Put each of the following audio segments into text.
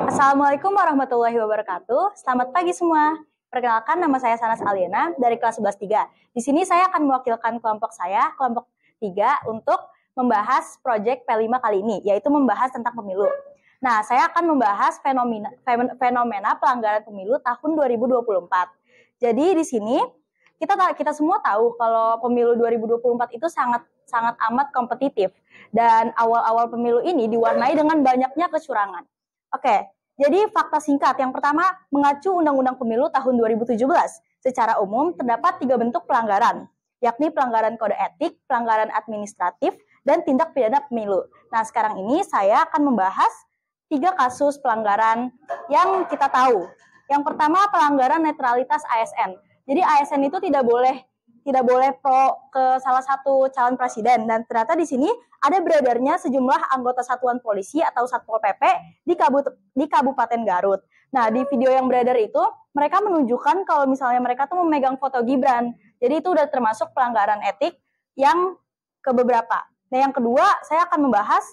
Assalamualaikum warahmatullahi wabarakatuh. Selamat pagi semua. Perkenalkan, nama saya Sanas Aliena dari kelas 11-3. Di sini saya akan mewakilkan kelompok saya, kelompok 3, untuk membahas proyek P5 kali ini, yaitu membahas tentang pemilu. Nah, saya akan membahas fenomena pelanggaran pemilu tahun 2024. Jadi di sini kita semua tahu kalau pemilu 2024 itu sangat amat kompetitif, dan awal-awal pemilu ini diwarnai dengan banyaknya kecurangan. Oke, jadi fakta singkat. Yang pertama, mengacu Undang-Undang Pemilu tahun 2017. Secara umum, terdapat 3 bentuk pelanggaran, yakni pelanggaran kode etik, pelanggaran administratif, dan tindak pidana pemilu. Nah, sekarang ini saya akan membahas 3 kasus pelanggaran yang kita tahu. Yang pertama, pelanggaran netralitas ASN. Jadi ASN itu tidak boleh pro ke salah satu calon presiden, dan ternyata di sini ada beredarnya sejumlah anggota satuan polisi atau Satpol PP di Kabupaten Garut. Nah, di video yang beredar itu mereka menunjukkan kalau misalnya mereka tuh memegang foto Gibran. Jadi itu udah termasuk pelanggaran etik yang kebeberapa. Nah, yang kedua, saya akan membahas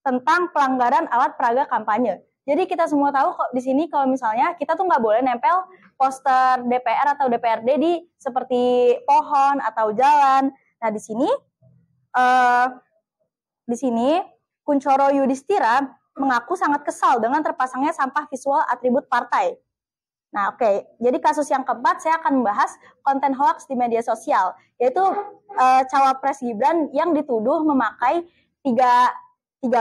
tentang pelanggaran alat peraga kampanye. Jadi kita semua tahu kok di sini kalau misalnya kita tuh nggak boleh nempel poster DPR atau DPRD di seperti pohon atau jalan. Nah, di sini Kunchoro Yudhistira mengaku sangat kesal dengan terpasangnya sampah visual atribut partai. Nah, oke. Jadi kasus yang keempat, saya akan membahas konten hoax di media sosial, yaitu cawapres Gibran yang dituduh memakai tiga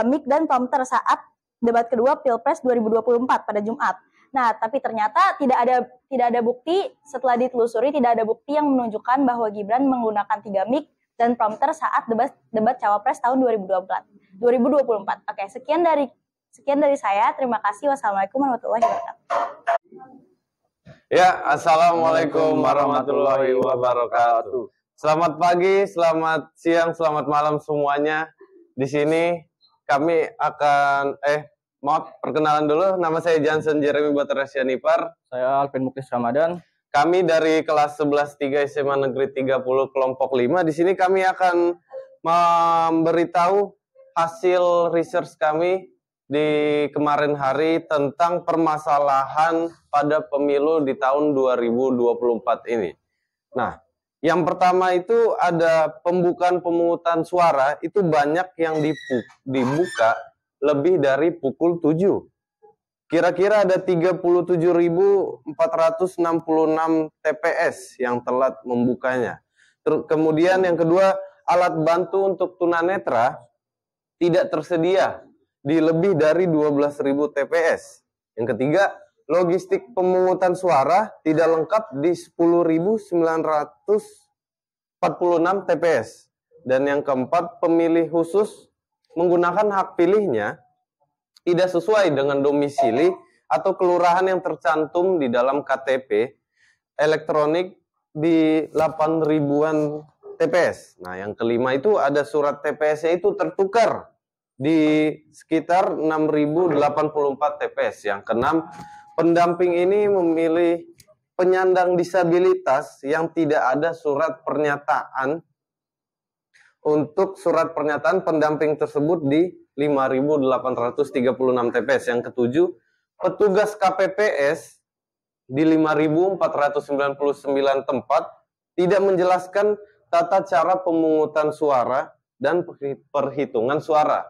mic dan prompter saat debat kedua Pilpres 2024 pada Jumat. Nah, tapi ternyata tidak ada bukti, setelah ditelusuri tidak ada bukti yang menunjukkan bahwa Gibran menggunakan 3 mic dan prompter saat debat cawapres tahun 2024. Oke, sekian dari saya. Terima kasih. Wassalamualaikum warahmatullahi wabarakatuh. Ya, assalamualaikum warahmatullahi wabarakatuh. Selamat pagi, selamat siang, selamat malam semuanya. Di sini kami akan perkenalan dulu. Nama saya Johnson Jeremy Batara Sianipar. Saya Alvin Muklis Ramadan. Kami dari kelas 11-3 SMA Negeri 30 kelompok 5. Di sini kami akan memberitahu hasil research kami di kemarin hari tentang permasalahan pada pemilu di tahun 2024 ini. Nah, yang pertama itu ada pembukaan pemungutan suara, itu banyak yang dibuka lebih dari pukul 7. Kira-kira ada 37.466 TPS yang telat membukanya. Kemudian yang kedua, alat bantu untuk tunanetra tidak tersedia di lebih dari 12.000 TPS. Yang ketiga, logistik pemungutan suara tidak lengkap di 10.946 TPS. Dan yang keempat, pemilih khusus menggunakan hak pilihnya tidak sesuai dengan domisili atau kelurahan yang tercantum di dalam KTP elektronik di 8.000-an TPS. Nah, yang kelima itu ada surat TPS-nya itu tertukar di sekitar 6.084 TPS. Yang keenam, pendamping ini memilih penyandang disabilitas yang tidak ada surat pernyataan. Untuk surat pernyataan pendamping tersebut di 5.836 TPS. Yang ketujuh, petugas KPPS di 5.499 tempat tidak menjelaskan tata cara pemungutan suara dan perhitungan suara.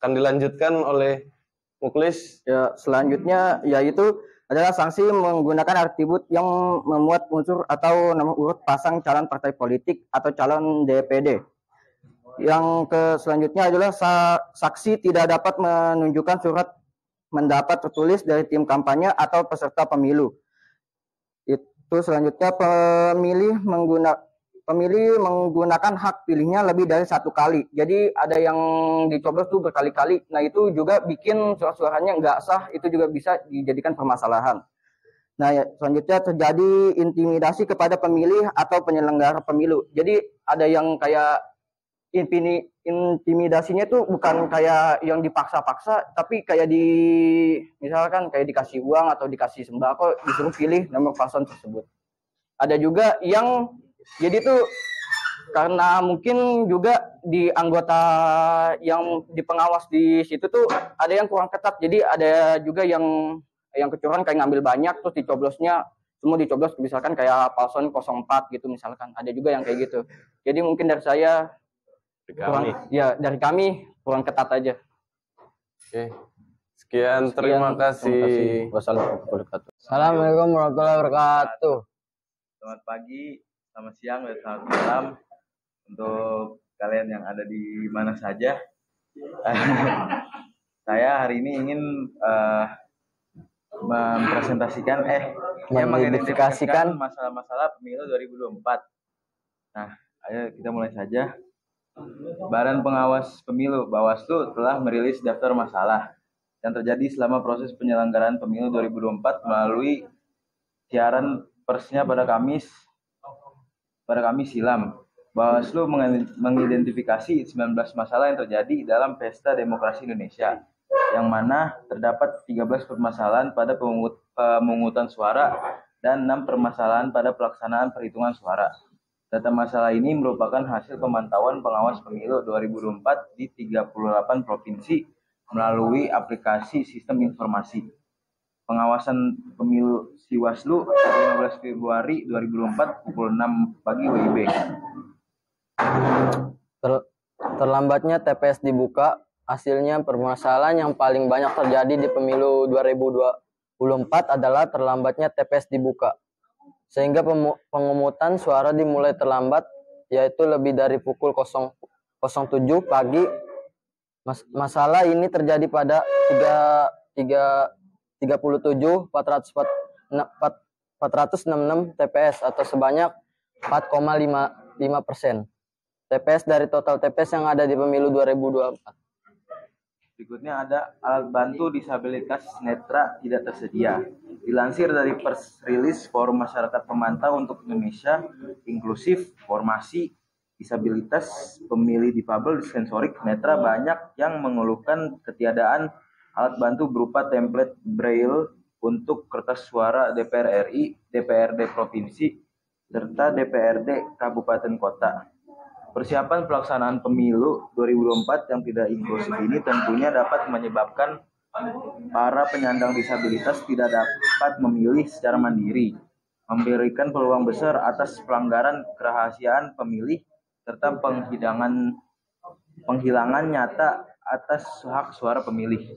Akan dilanjutkan oleh Muklis. Ya, selanjutnya yaitu adalah sanksi menggunakan atribut yang memuat unsur atau nomor urut pasang calon partai politik atau calon DPD. Yang selanjutnya adalah saksi tidak dapat menunjukkan surat mendapat tertulis dari tim kampanye atau peserta pemilu. Itu selanjutnya pemilih menggunakan hak pilihnya lebih dari 1 kali. Jadi ada yang dicoblos tuh berkali-kali. Nah, itu juga bikin suara-suaranya nggak sah, itu juga bisa dijadikan permasalahan. Nah, selanjutnya terjadi intimidasi kepada pemilih atau penyelenggara pemilu. Jadi ada yang kayak intimidasinya tuh bukan kayak yang dipaksa-paksa, tapi kayak misalkan kayak dikasih uang atau dikasih sembako, disuruh pilih nomor paslon tersebut. Ada juga yang jadi tuh karena mungkin juga di anggota yang di pengawas di situ tuh ada yang kurang ketat, jadi ada juga yang kecurangan kayak ngambil banyak terus dicoblosnya semua dicoblos misalkan kayak Paslon 04 gitu misalkan, ada juga yang kayak gitu. Jadi mungkin dari saya dari kami kurang ketat aja. Oke. Sekian, terima kasih. Assalamualaikum warahmatullahi wabarakatuh. Selamat pagi, selamat siang, dan selamat malam untuk kalian yang ada di mana saja. Saya hari ini ingin mengidentifikasikan masalah-masalah pemilu 2024. Nah, ayo kita mulai saja. Badan Pengawas Pemilu Bawaslu telah merilis daftar masalah yang terjadi selama proses penyelenggaraan pemilu 2024 melalui siaran persnya pada Kamis silam. Bawaslu mengidentifikasi 19 masalah yang terjadi dalam pesta demokrasi Indonesia, yang mana terdapat 13 permasalahan pada pemungutan suara dan 6 permasalahan pada pelaksanaan perhitungan suara. Data masalah ini merupakan hasil pemantauan pengawas pemilu 2024 di 38 provinsi melalui aplikasi sistem informasi. Pengawasan pemilu Siwaslu 15 Februari 2024 pukul 6 pagi WIB. Terlambatnya TPS dibuka, hasilnya permasalahan yang paling banyak terjadi di pemilu 2024 adalah terlambatnya TPS dibuka. Sehingga pengumutan suara dimulai terlambat, yaitu lebih dari pukul 007 pagi. Masalah ini terjadi pada 37.466 TPS atau sebanyak 4,5% TPS dari total TPS yang ada di pemilu 2024. Berikutnya ada alat bantu disabilitas netra tidak tersedia. Dilansir dari pers rilis Forum Masyarakat Pemantau untuk Indonesia Inklusif Formasi Disabilitas Pemilih Difabel Sensorik Netra, banyak yang mengeluhkan ketiadaan alat bantu berupa template braille untuk kertas suara DPR RI, DPRD Provinsi, serta DPRD Kabupaten Kota. Persiapan pelaksanaan pemilu 2024 yang tidak inklusif ini tentunya dapat menyebabkan para penyandang disabilitas tidak dapat memilih secara mandiri, memberikan peluang besar atas pelanggaran kerahasiaan pemilih, serta penghilangan nyata atas hak suara pemilih.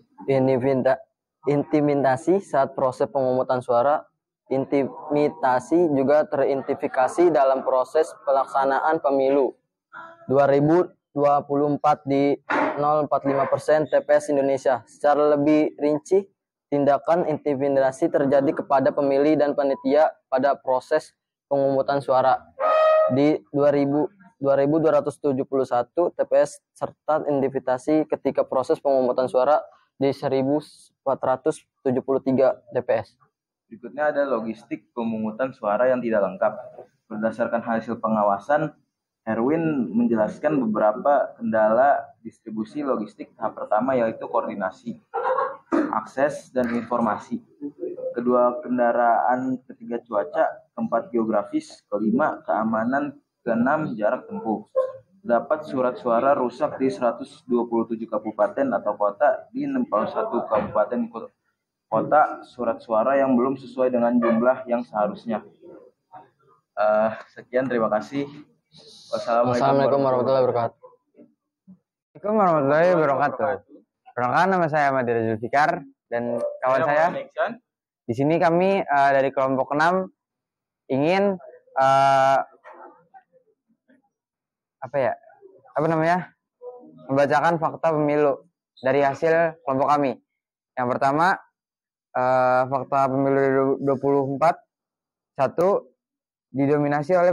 Intimidasi saat proses pemungutan suara. Intimidasi juga teridentifikasi dalam proses pelaksanaan pemilu 2024 di 0,45% TPS Indonesia. Secara lebih rinci, tindakan intimidasi terjadi kepada pemilih dan panitia pada proses pemungutan suara di 2.271 TPS serta intimidasi ketika proses pemungutan suara di 1.473 TPS. Berikutnya ada logistik pemungutan suara yang tidak lengkap. Berdasarkan hasil pengawasan, Erwin menjelaskan beberapa kendala distribusi logistik tahap pertama, yaitu koordinasi, akses, dan informasi. Kedua, kendaraan. Ketiga, cuaca. Keempat, geografis. Kelima, keamanan. Keenam, jarak tempuh. Dapat surat suara rusak di 127 kabupaten atau kota, di 61 kabupaten kota surat suara yang belum sesuai dengan jumlah yang seharusnya. Sekian, terima kasih. Wassalamualaikum warahmatullahi wabarakatuh. Assalamualaikum warahmatullahi wabarakatuh. Perkenalkan, nama saya Madira Zulfikar dan kawan saya. Di sini kami dari kelompok 6 ingin membacakan fakta pemilu dari hasil kelompok kami. Yang pertama, fakta pemilu 2024. 1. Didominasi oleh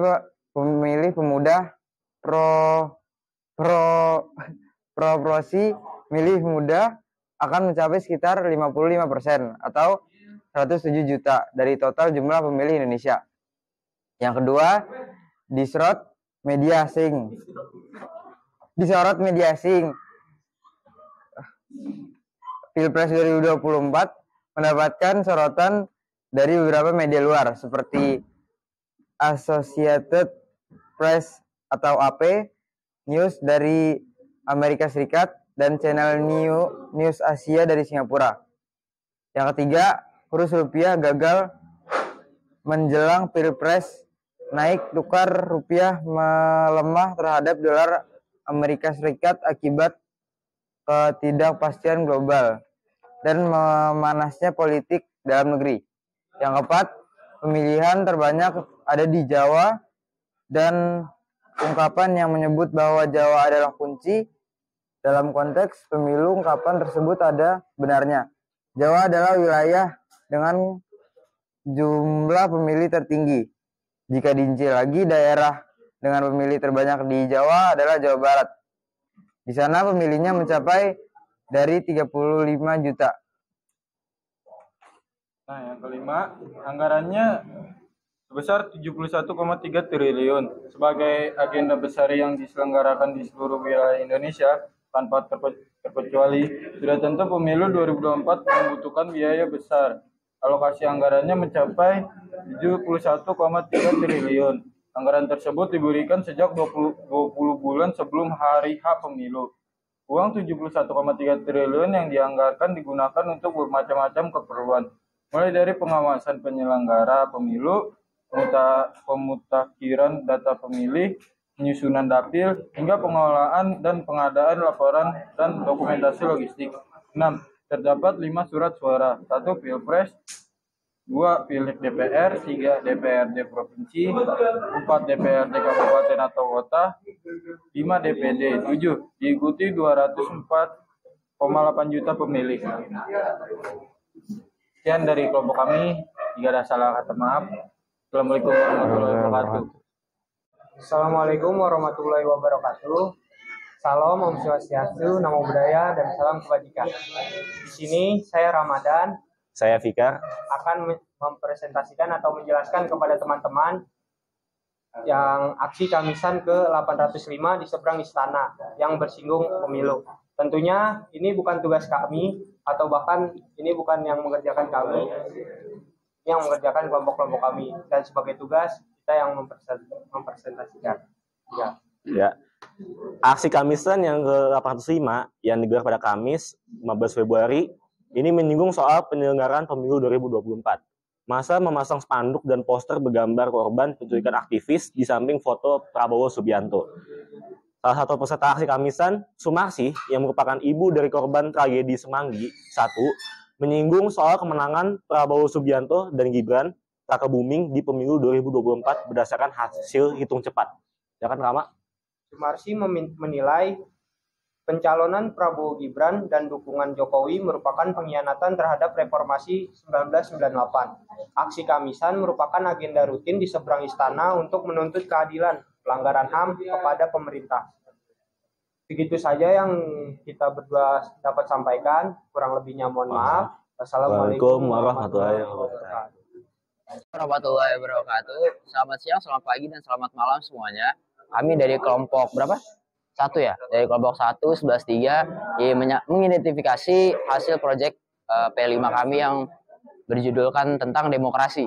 pemilih pemuda proporsi milih muda akan mencapai sekitar 55% atau 107 juta dari total jumlah pemilih Indonesia. Yang kedua, disorot media asing. Pilpres 2024 mendapatkan sorotan dari beberapa media luar seperti Associated Press atau AP, News dari Amerika Serikat, dan channel News Asia dari Singapura. Yang ketiga, kurs rupiah gagal menjelang Pilpres, naik tukar rupiah melemah terhadap dolar Amerika Serikat akibat ketidakpastian global dan memanasnya politik dalam negeri. Yang keempat, pemilihan terbanyak ada di Jawa dan ungkapan yang menyebut bahwa Jawa adalah kunci dalam konteks pemilu, ungkapan tersebut ada benarnya. Jawa adalah wilayah dengan jumlah pemilih tertinggi. Jika dirinci lagi, daerah dengan pemilih terbanyak di Jawa adalah Jawa Barat. Di sana pemilihnya mencapai dari 35 juta. Nah, yang kelima, anggarannya sebesar 71,3 triliun sebagai agenda besar yang diselenggarakan di seluruh wilayah Indonesia tanpa terkecuali. Sudah tentu pemilu 2024 membutuhkan biaya besar. Alokasi anggarannya mencapai 71,3 triliun. Anggaran tersebut diberikan sejak 20 bulan sebelum hari H pemilu. Uang 71,3 triliun yang dianggarkan digunakan untuk bermacam-macam keperluan, mulai dari pengawasan penyelenggara pemilu, pemutakhiran data pemilih, penyusunan dapil, hingga pengelolaan dan pengadaan laporan dan dokumentasi logistik. 6. Terdapat 5 surat suara. 1. Pilpres, 2. Pileg DPR, 3. DPRD Provinsi, 4. DPRD Kabupaten atau Kota, 5. DPD, 7. Diikuti 204,8 juta pemilih. Sekian dari kelompok kami. Jika ada salah kata maaf. Assalamualaikum warahmatullahi wabarakatuh. Assalamualaikum warahmatullahi wabarakatuh. Salam, Om Swastiastu, Namo Buddhaya, dan salam kebajikan. Di sini saya Ramadan. Saya Fikar. Akan mempresentasikan atau menjelaskan kepada teman-teman yang aksi Kamisan ke-805 di seberang istana yang bersinggung pemilu. Tentunya ini bukan tugas kami atau bahkan ini bukan yang mengerjakan kami, yang mengerjakan kelompok-kelompok kami, dan sebagai tugas kita yang mempresentasikan. Ya. Aksi Kamisan yang ke-805 yang digelar pada Kamis 15 Februari ini menyinggung soal penyelenggaraan pemilu 2024. Masa memasang spanduk dan poster bergambar korban penculikan aktivis di samping foto Prabowo Subianto. Salah satu peserta aksi Kamisan, Sumarsi, yang merupakan ibu dari korban tragedi Semanggi 1, menyinggung soal kemenangan Prabowo Subianto dan Gibran Raka Buming di pemilu 2024 berdasarkan hasil hitung cepat. Ya kan, Rama? Sumarsi menilai pencalonan Prabowo Gibran dan dukungan Jokowi merupakan pengkhianatan terhadap reformasi 1998. Aksi Kamisan merupakan agenda rutin di seberang istana untuk menuntut keadilan pelanggaran HAM kepada pemerintah. Begitu saja yang kita berdua dapat sampaikan, kurang lebihnya mohon maaf. Wassalamualaikum warahmatullahi wabarakatuh. Warahmatullahi wabarakatuh. Selamat siang, selamat pagi, dan selamat malam semuanya. Kami dari kelompok berapa? 1 ya? Dari kelompok 1, 11-3 mengidentifikasi hasil proyek P5 kami yang berjudulkan tentang demokrasi.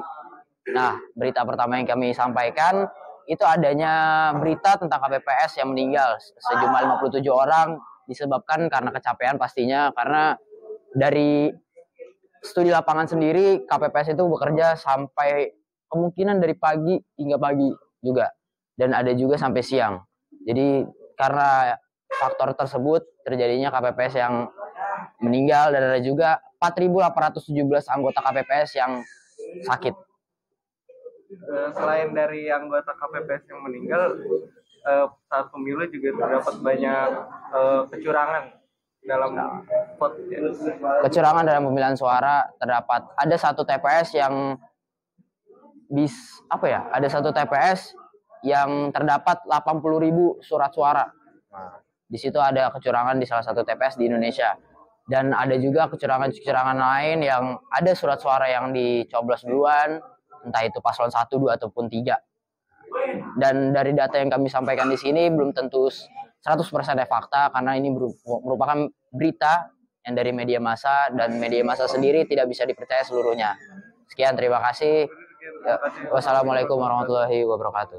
Nah, berita pertama yang kami sampaikan itu adanya berita tentang KPPS yang meninggal sejumlah 57 orang disebabkan karena kecapean pastinya, karena dari studi lapangan sendiri KPPS itu bekerja sampai kemungkinan dari pagi hingga pagi juga, dan ada juga sampai siang. Jadi karena faktor tersebut terjadinya KPPS yang meninggal, dan ada juga 4.817 anggota KPPS yang sakit. Selain dari anggota KPPS yang meninggal, saat pemilu juga terdapat banyak kecurangan dalam vote. Kecurangan dalam pemilihan suara terdapat. Ada satu TPS yang ada satu TPS yang terdapat 80.000 surat suara. Nah, di situ ada kecurangan di salah satu TPS di Indonesia. Dan ada juga kecurangan-kecurangan lain yang ada surat suara yang dicoblos duluan, entah itu paslon 1, 2, ataupun 3. Dan dari data yang kami sampaikan di sini belum tentu 100% fakta, karena ini merupakan berita yang dari media massa, dan media massa sendiri tidak bisa dipercaya seluruhnya. Sekian, terima kasih. Wassalamualaikum warahmatullahi wabarakatuh.